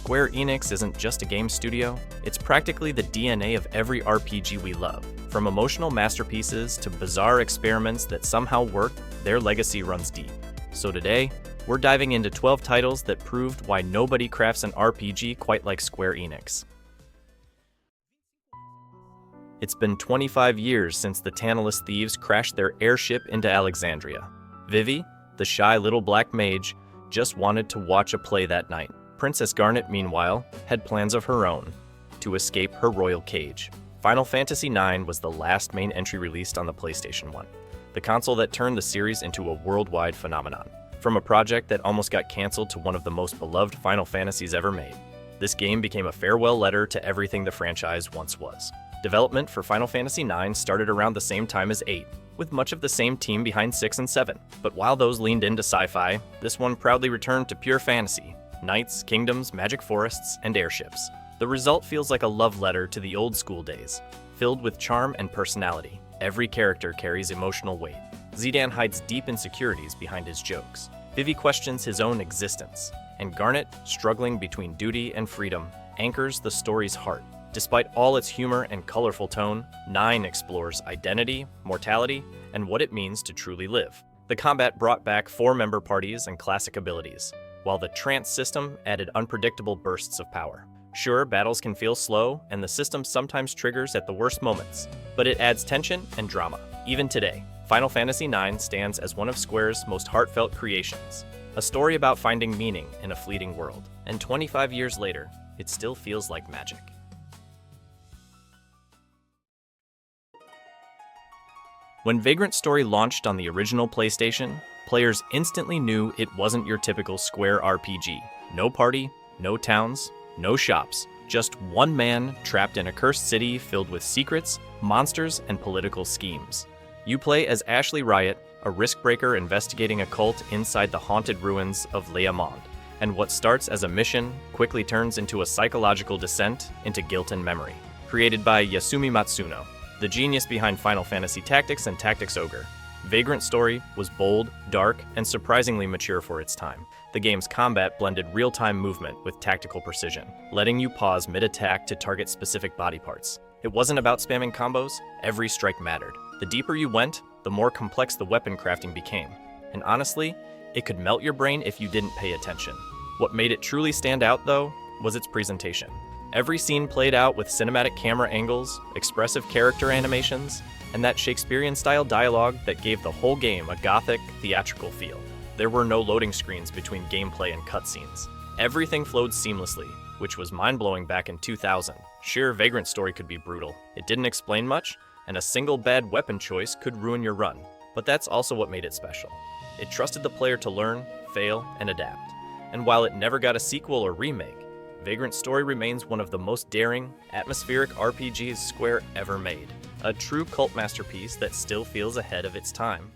Square Enix isn't just a game studio, it's practically the DNA of every RPG we love. From emotional masterpieces to bizarre experiments that somehow work, their legacy runs deep. So today, we're diving into 12 titles that proved why nobody crafts an RPG quite like Square Enix. It's been 25 years since the Tantalus thieves crashed their airship into Alexandria. Vivi, the shy little black mage, just wanted to watch a play that night. Princess Garnet, meanwhile, had plans of her own to escape her royal cage. Final Fantasy IX was the last main entry released on the PlayStation 1, the console that turned the series into a worldwide phenomenon. From a project that almost got canceled to one of the most beloved Final Fantasies ever made, this game became a farewell letter to everything the franchise once was. Development for Final Fantasy IX started around the same time as 8, with much of the same team behind 6 and 7. But while those leaned into sci-fi, this one proudly returned to pure fantasy: knights, kingdoms, magic forests, and airships. The result feels like a love letter to the old school days, filled with charm and personality. Every character carries emotional weight. Zidane hides deep insecurities behind his jokes. Vivi questions his own existence, and Garnet, struggling between duty and freedom, anchors the story's heart. Despite all its humor and colorful tone, 9 explores identity, mortality, and what it means to truly live. The combat brought back 4-member parties and classic abilities, while the trance system added unpredictable bursts of power. Sure, battles can feel slow, and the system sometimes triggers at the worst moments, but it adds tension and drama. Even today, Final Fantasy IX stands as one of Square's most heartfelt creations, a story about finding meaning in a fleeting world. And 25 years later, it still feels like magic. When Vagrant Story launched on the original PlayStation, players instantly knew it wasn't your typical Square RPG. No party, no towns, no shops, just one man trapped in a cursed city filled with secrets, monsters, and political schemes. You play as Ashley Riot, a risk-breaker investigating a cult inside the haunted ruins of Le Monde, and what starts as a mission quickly turns into a psychological descent into guilt and memory. Created by Yasumi Matsuno, the genius behind Final Fantasy Tactics and Tactics Ogre, Vagrant Story was bold, dark, and surprisingly mature for its time. The game's combat blended real-time movement with tactical precision, letting you pause mid-attack to target specific body parts. It wasn't about spamming combos, every strike mattered. The deeper you went, the more complex the weapon crafting became. And honestly, it could melt your brain if you didn't pay attention. What made it truly stand out, though, was its presentation. Every scene played out with cinematic camera angles, expressive character animations, and that Shakespearean-style dialogue that gave the whole game a gothic, theatrical feel. There were no loading screens between gameplay and cutscenes. Everything flowed seamlessly, which was mind-blowing back in 2000. Sure, Vagrant Story could be brutal. It didn't explain much, and a single bad weapon choice could ruin your run. But that's also what made it special. It trusted the player to learn, fail, and adapt. And while it never got a sequel or remake, Vagrant Story remains one of the most daring, atmospheric RPGs Square ever made. A true cult masterpiece that still feels ahead of its time.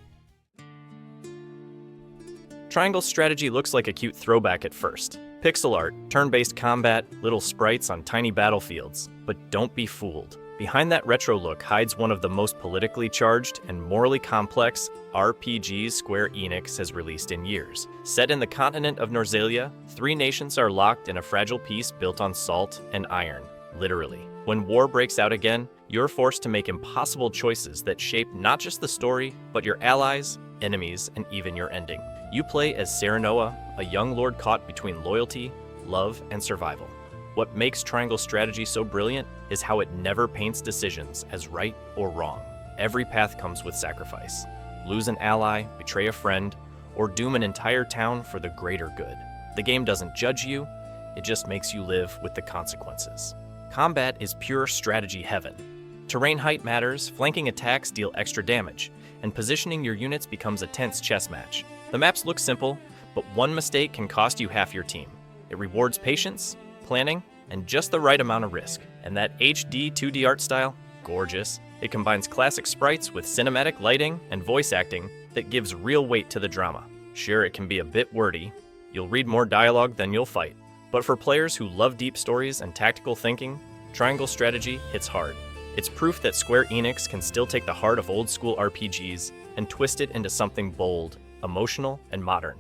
Triangle strategy looks like a cute throwback at first. Pixel art, turn-based combat, little sprites on tiny battlefields. But don't be fooled. Behind that retro look hides one of the most politically charged and morally complex RPGs Square Enix has released in years. Set in the continent of Norzelia, 3 nations are locked in a fragile peace built on salt and iron, literally. When war breaks out again, you're forced to make impossible choices that shape not just the story, but your allies, enemies, and even your ending. You play as Serenoa, a young lord caught between loyalty, love, and survival. What makes Triangle strategy so brilliant is how it never paints decisions as right or wrong. Every path comes with sacrifice. Lose an ally, betray a friend, or doom an entire town for the greater good. The game doesn't judge you, it just makes you live with the consequences. Combat is pure strategy heaven. Terrain height matters, flanking attacks deal extra damage, and positioning your units becomes a tense chess match. The maps look simple, but one mistake can cost you half your team. It rewards patience, planning, and just the right amount of risk. And that HD 2D art style, gorgeous. It combines classic sprites with cinematic lighting and voice acting that gives real weight to the drama. Sure, it can be a bit wordy. You'll read more dialogue than you'll fight. But for players who love deep stories and tactical thinking, Triangle strategy hits hard. It's proof that Square Enix can still take the heart of old-school RPGs and twist it into something bold, emotional, and modern.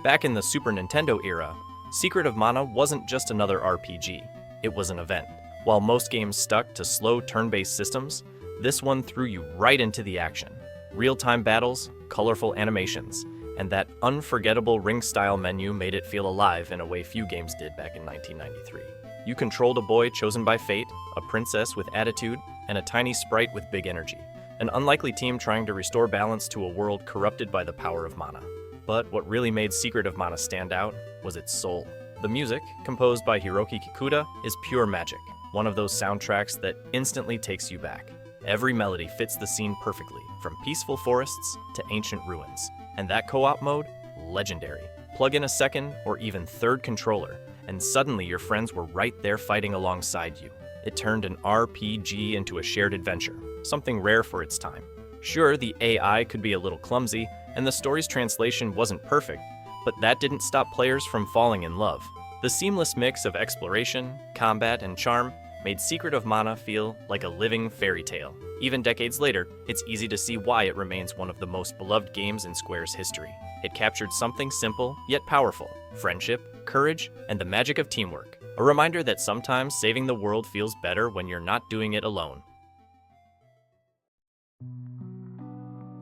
Back in the Super Nintendo era, Secret of Mana wasn't just another RPG, it was an event. While most games stuck to slow turn-based systems, this one threw you right into the action. Real-time battles, colorful animations, and that unforgettable ring-style menu made it feel alive in a way few games did back in 1993. You controlled a boy chosen by fate, a princess with attitude, and a tiny sprite with big energy. An unlikely team trying to restore balance to a world corrupted by the power of mana. But what really made Secret of Mana stand out was its soul. The music, composed by Hiroki Kikuta, is pure magic, one of those soundtracks that instantly takes you back. Every melody fits the scene perfectly, from peaceful forests to ancient ruins. And that co-op mode? Legendary. Plug in a second or even third controller, and suddenly your friends were right there fighting alongside you. It turned an RPG into a shared adventure, something rare for its time. Sure, the AI could be a little clumsy, and the story's translation wasn't perfect, but that didn't stop players from falling in love. The seamless mix of exploration, combat, and charm made Secret of Mana feel like a living fairy tale. Even decades later, it's easy to see why it remains one of the most beloved games in Square's history. It captured something simple yet powerful: friendship, courage, and the magic of teamwork. A reminder that sometimes saving the world feels better when you're not doing it alone.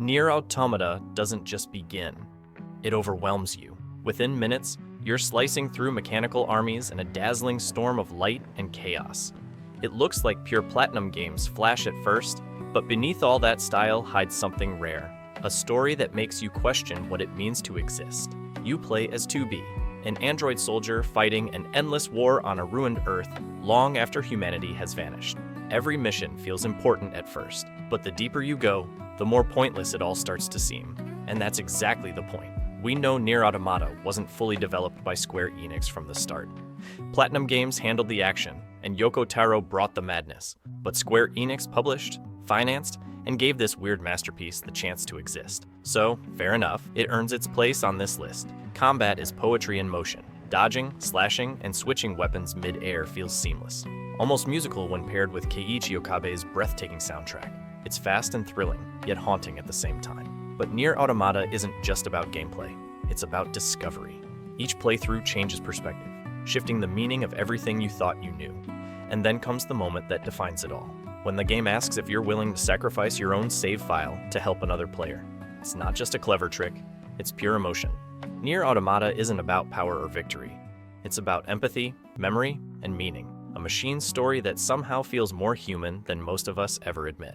Nier Automata doesn't just begin, it overwhelms you. Within minutes, you're slicing through mechanical armies in a dazzling storm of light and chaos. It looks like pure Platinum games flash at first, but beneath all that style hides something rare. A story that makes you question what it means to exist. You play as 2B, an android soldier fighting an endless war on a ruined Earth long after humanity has vanished. Every mission feels important at first, but the deeper you go, the more pointless it all starts to seem. And that's exactly the point. We know Nier Automata wasn't fully developed by Square Enix from the start. Platinum Games handled the action, and Yoko Taro brought the madness. But Square Enix published, financed, and gave this weird masterpiece the chance to exist. So, fair enough, it earns its place on this list. Combat is poetry in motion. Dodging, slashing, and switching weapons mid-air feels seamless. Almost musical when paired with Keiichi Okabe's breathtaking soundtrack. It's fast and thrilling, yet haunting at the same time. But Nier Automata isn't just about gameplay, it's about discovery. Each playthrough changes perspective, shifting the meaning of everything you thought you knew. And then comes the moment that defines it all, when the game asks if you're willing to sacrifice your own save file to help another player. It's not just a clever trick, it's pure emotion. Nier Automata isn't about power or victory. It's about empathy, memory, and meaning. A machine story that somehow feels more human than most of us ever admit.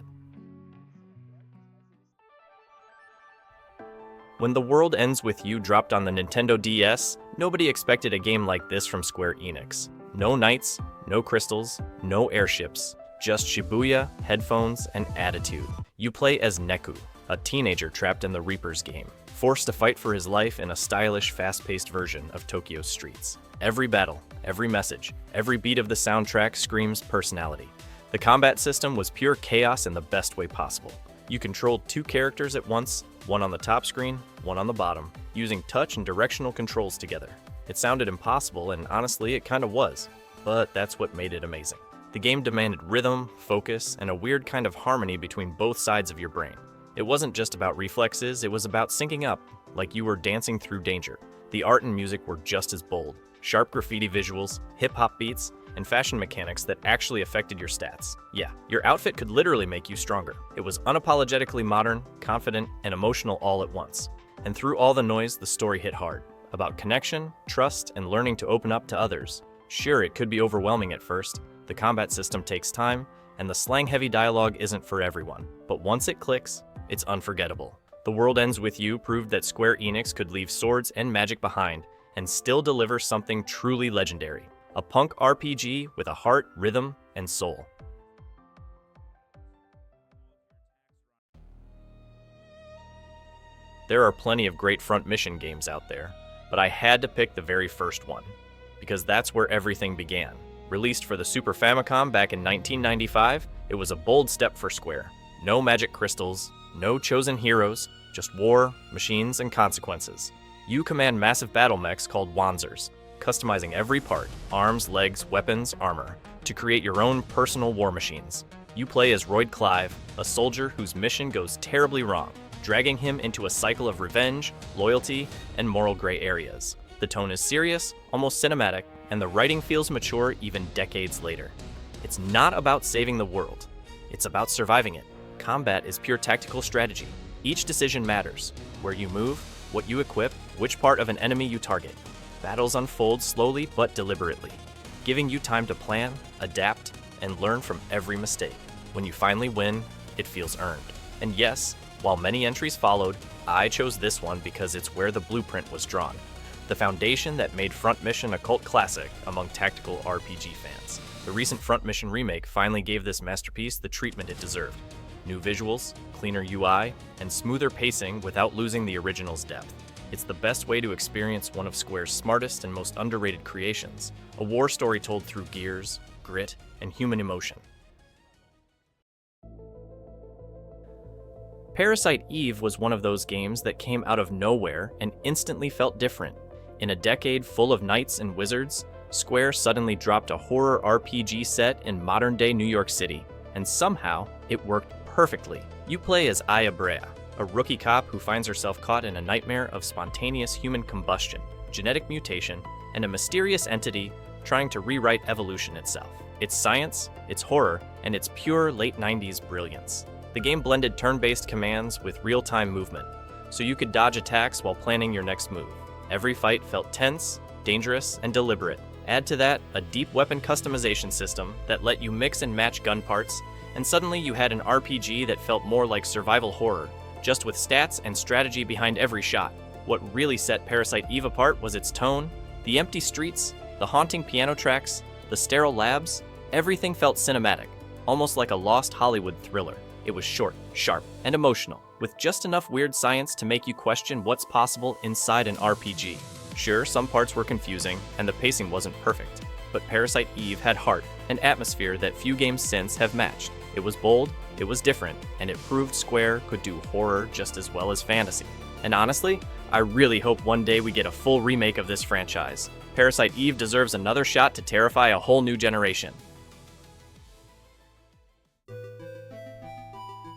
When The World Ends With You dropped on the Nintendo DS, nobody expected a game like this from Square Enix. No knights, no crystals, no airships, just Shibuya, headphones, and attitude. You play as Neku, a teenager trapped in the Reaper's game, forced to fight for his life in a stylish, fast-paced version of Tokyo's streets. Every battle, every message, every beat of the soundtrack screams personality. The combat system was pure chaos in the best way possible. You controlled two characters at once, one on the top screen, one on the bottom, using touch and directional controls together. It sounded impossible, and honestly, it kind of was. But that's what made it amazing. The game demanded rhythm, focus, and a weird kind of harmony between both sides of your brain. It wasn't just about reflexes, it was about syncing up, like you were dancing through danger. The art and music were just as bold. Sharp graffiti visuals, hip-hop beats, and fashion mechanics that actually affected your stats. Yeah, your outfit could literally make you stronger. It was unapologetically modern, confident, and emotional all at once. And through all the noise, the story hit hard. About connection, trust, and learning to open up to others. Sure, it could be overwhelming at first. The combat system takes time, and the slang-heavy dialogue isn't for everyone. But once it clicks, it's unforgettable. The World Ends With You proved that Square Enix could leave swords and magic behind and still deliver something truly legendary. A punk RPG with a heart, rhythm, and soul. There are plenty of great front mission games out there, but I had to pick the very first one, because that's where everything began. Released for the Super Famicom back in 1995, it was a bold step for Square. No magic crystals, no chosen heroes, just war, machines, and consequences. You command massive battle mechs called Wanzers, customizing every part, arms, legs, weapons, armor, to create your own personal war machines. You play as Royd Clive, a soldier whose mission goes terribly wrong. dragging him into a cycle of revenge, loyalty, and moral gray areas. The tone is serious, almost cinematic, and the writing feels mature even decades later. It's not about saving the world. It's about surviving it. Combat is pure tactical strategy. Each decision matters. Where you move, what you equip, which part of an enemy you target. Battles unfold slowly but deliberately, giving you time to plan, adapt, and learn from every mistake. When you finally win, it feels earned. And yes, while many entries followed, I chose this one because it's where the blueprint was drawn. The foundation that made Front Mission a cult classic among tactical RPG fans. The recent Front Mission remake finally gave this masterpiece the treatment it deserved. New visuals, cleaner UI, and smoother pacing without losing the original's depth. It's the best way to experience one of Square's smartest and most underrated creations, a war story told through gears, grit, and human emotion. Parasite Eve was one of those games that came out of nowhere and instantly felt different. In a decade full of knights and wizards, Square suddenly dropped a horror RPG set in modern-day New York City, and somehow it worked perfectly. You play as Aya Brea, a rookie cop who finds herself caught in a nightmare of spontaneous human combustion, genetic mutation, and a mysterious entity trying to rewrite evolution itself. It's science, it's horror, and it's pure late 90s brilliance. The game blended turn-based commands with real-time movement, so you could dodge attacks while planning your next move. Every fight felt tense, dangerous, and deliberate. Add to that a deep weapon customization system that let you mix and match gun parts, and suddenly you had an RPG that felt more like survival horror, just with stats and strategy behind every shot. What really set Parasite Eve apart was its tone. The empty streets, the haunting piano tracks, the sterile labs, everything felt cinematic, almost like a lost Hollywood thriller. It was short, sharp, and emotional, with just enough weird science to make you question what's possible inside an RPG. Sure, some parts were confusing, and the pacing wasn't perfect, but Parasite Eve had heart and atmosphere that few games since have matched. It was bold, it was different, and it proved Square could do horror just as well as fantasy. And honestly, I really hope one day we get a full remake of this franchise. Parasite Eve deserves another shot to terrify a whole new generation.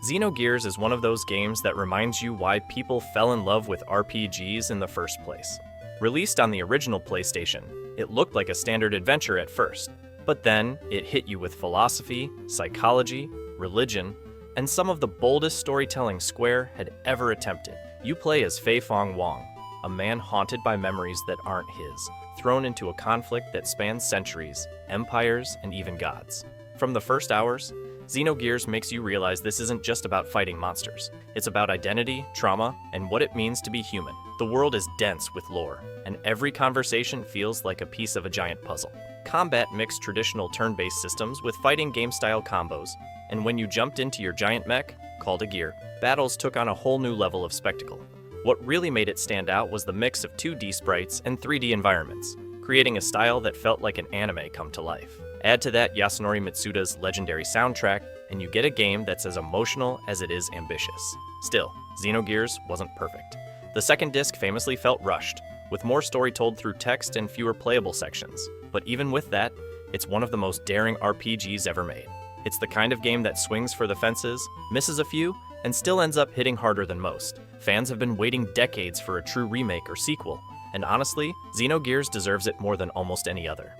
Xenogears is one of those games that reminds you why people fell in love with RPGs in the first place. Released on the original PlayStation, it looked like a standard adventure at first, but then it hit you with philosophy, psychology, religion, and some of the boldest storytelling Square had ever attempted. You play as Fei Fong Wong, a man haunted by memories that aren't his, thrown into a conflict that spans centuries, empires, and even gods. From the first hours, Xenogears makes you realize this isn't just about fighting monsters. It's about identity, trauma, and what it means to be human. The world is dense with lore, and every conversation feels like a piece of a giant puzzle. Combat mixed traditional turn-based systems with fighting game-style combos, and when you jumped into your giant mech, called a gear, battles took on a whole new level of spectacle. What really made it stand out was the mix of 2D sprites and 3D environments, creating a style that felt like an anime come to life. Add to that Yasunori Mitsuda's legendary soundtrack, and you get a game that's as emotional as it is ambitious. Still, Xenogears wasn't perfect. The second disc famously felt rushed, with more story told through text and fewer playable sections. But even with that, it's one of the most daring RPGs ever made. It's the kind of game that swings for the fences, misses a few, and still ends up hitting harder than most. Fans have been waiting decades for a true remake or sequel, and honestly, Xenogears deserves it more than almost any other.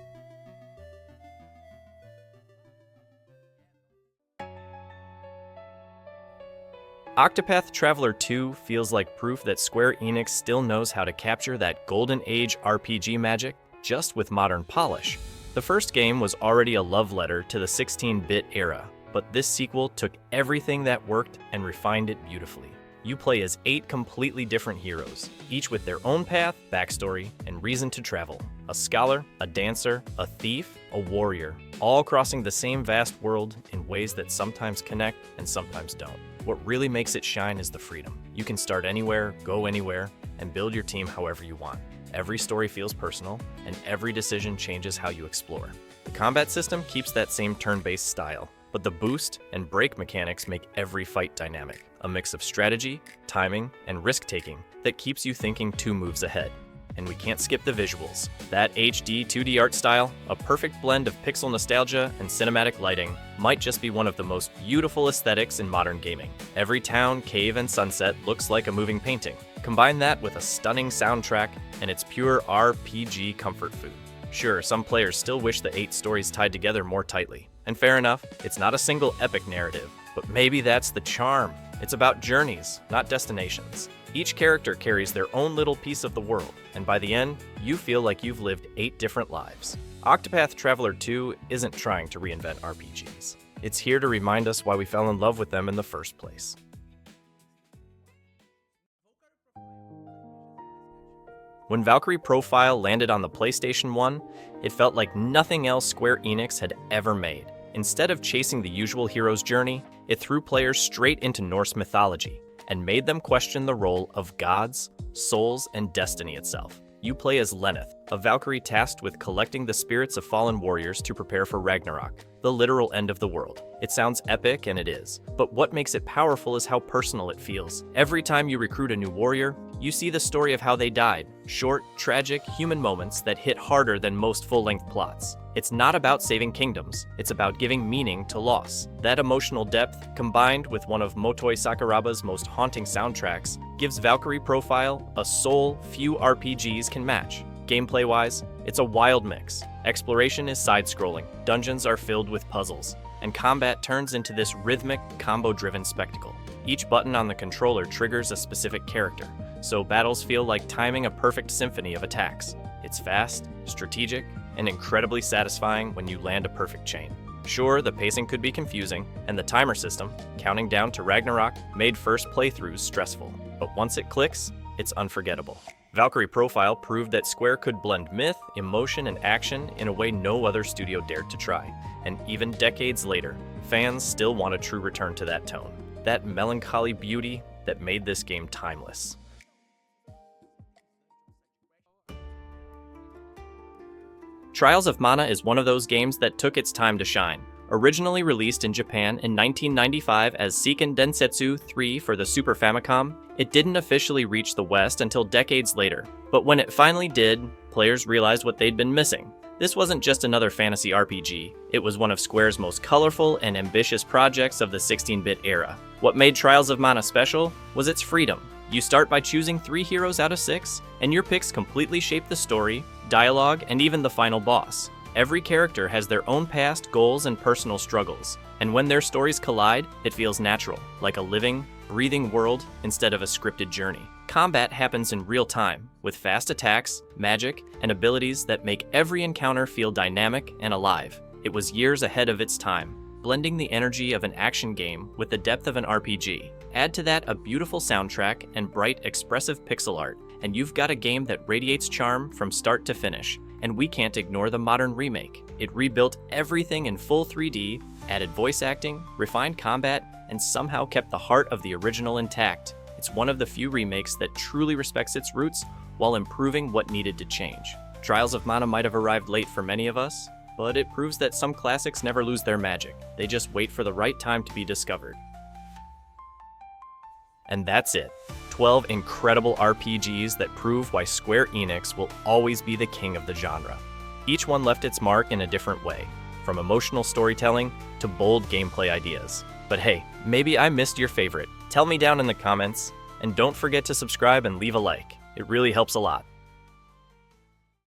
Octopath Traveler II feels like proof that Square Enix still knows how to capture that golden age RPG magic, just with modern polish. The first game was already a love letter to the 16-bit era, but this sequel took everything that worked and refined it beautifully. You play as 8 completely different heroes, each with their own path, backstory, and reason to travel. A scholar, a dancer, a thief, a warrior, all crossing the same vast world in ways that sometimes connect and sometimes don't. What really makes it shine is the freedom. You can start anywhere, go anywhere, and build your team however you want. Every story feels personal, and every decision changes how you explore. The combat system keeps that same turn-based style, but the boost and break mechanics make every fight dynamic, a mix of strategy, timing, and risk-taking that keeps you thinking 2 moves ahead. And we can't skip the visuals. That HD 2D art style, a perfect blend of pixel nostalgia and cinematic lighting, might just be one of the most beautiful aesthetics in modern gaming. Every town, cave, and sunset looks like a moving painting. Combine that with a stunning soundtrack, and it's pure RPG comfort food. Sure, some players still wish the 8 stories tied together more tightly. And fair enough, it's not a single epic narrative, but maybe that's the charm. It's about journeys, not destinations. Each character carries their own little piece of the world, and by the end, you feel like you've lived 8 different lives. Octopath Traveler 2 isn't trying to reinvent RPGs. It's here to remind us why we fell in love with them in the first place. When Valkyrie Profile landed on the PlayStation 1, it felt like nothing else Square Enix had ever made. Instead of chasing the usual hero's journey, it threw players straight into Norse mythology and made them question the role of gods, souls, and destiny itself. You play as Lenneth, a Valkyrie tasked with collecting the spirits of fallen warriors to prepare for Ragnarok, the literal end of the world. It sounds epic, and it is, but what makes it powerful is how personal it feels. Every time you recruit a new warrior, you see the story of how they died, short, tragic, human moments that hit harder than most full-length plots. It's not about saving kingdoms, it's about giving meaning to loss. That emotional depth, combined with one of Motoi Sakuraba's most haunting soundtracks, gives Valkyrie Profile a soul few RPGs can match. Gameplay-wise, it's a wild mix. Exploration is side-scrolling, dungeons are filled with puzzles, and combat turns into this rhythmic, combo-driven spectacle. Each button on the controller triggers a specific character, so battles feel like timing a perfect symphony of attacks. It's fast, strategic, and incredibly satisfying when you land a perfect chain. Sure, the pacing could be confusing, and the timer system, counting down to Ragnarok, made first playthroughs stressful. But once it clicks, it's unforgettable. Valkyrie Profile proved that Square could blend myth, emotion, and action in a way no other studio dared to try. And even decades later, fans still want a true return to that tone. That melancholy beauty that made this game timeless. Trials of Mana is one of those games that took its time to shine. Originally released in Japan in 1995 as Seiken Densetsu 3 for the Super Famicom, it didn't officially reach the West until decades later. But when it finally did, players realized what they'd been missing. This wasn't just another fantasy RPG, it was one of Square's most colorful and ambitious projects of the 16-bit era. What made Trials of Mana special was its freedom. You start by choosing 3 heroes out of 6, and your picks completely shape the story, dialogue, and even the final boss. Every character has their own past, goals, and personal struggles, and when their stories collide, it feels natural, like a living, breathing world instead of a scripted journey. Combat happens in real time, with fast attacks, magic, and abilities that make every encounter feel dynamic and alive. It was years ahead of its time, blending the energy of an action game with the depth of an RPG. Add to that a beautiful soundtrack and bright, expressive pixel art, and you've got a game that radiates charm from start to finish. And we can't ignore the modern remake. It rebuilt everything in full 3D, added voice acting, refined combat, and somehow kept the heart of the original intact. It's one of the few remakes that truly respects its roots while improving what needed to change. Trials of Mana might have arrived late for many of us, but it proves that some classics never lose their magic. They just wait for the right time to be discovered. And that's it. 12 incredible RPGs that prove why Square Enix will always be the king of the genre. Each one left its mark in a different way, from emotional storytelling to bold gameplay ideas. But hey, maybe I missed your favorite. Tell me down in the comments, and don't forget to subscribe and leave a like. It really helps a lot.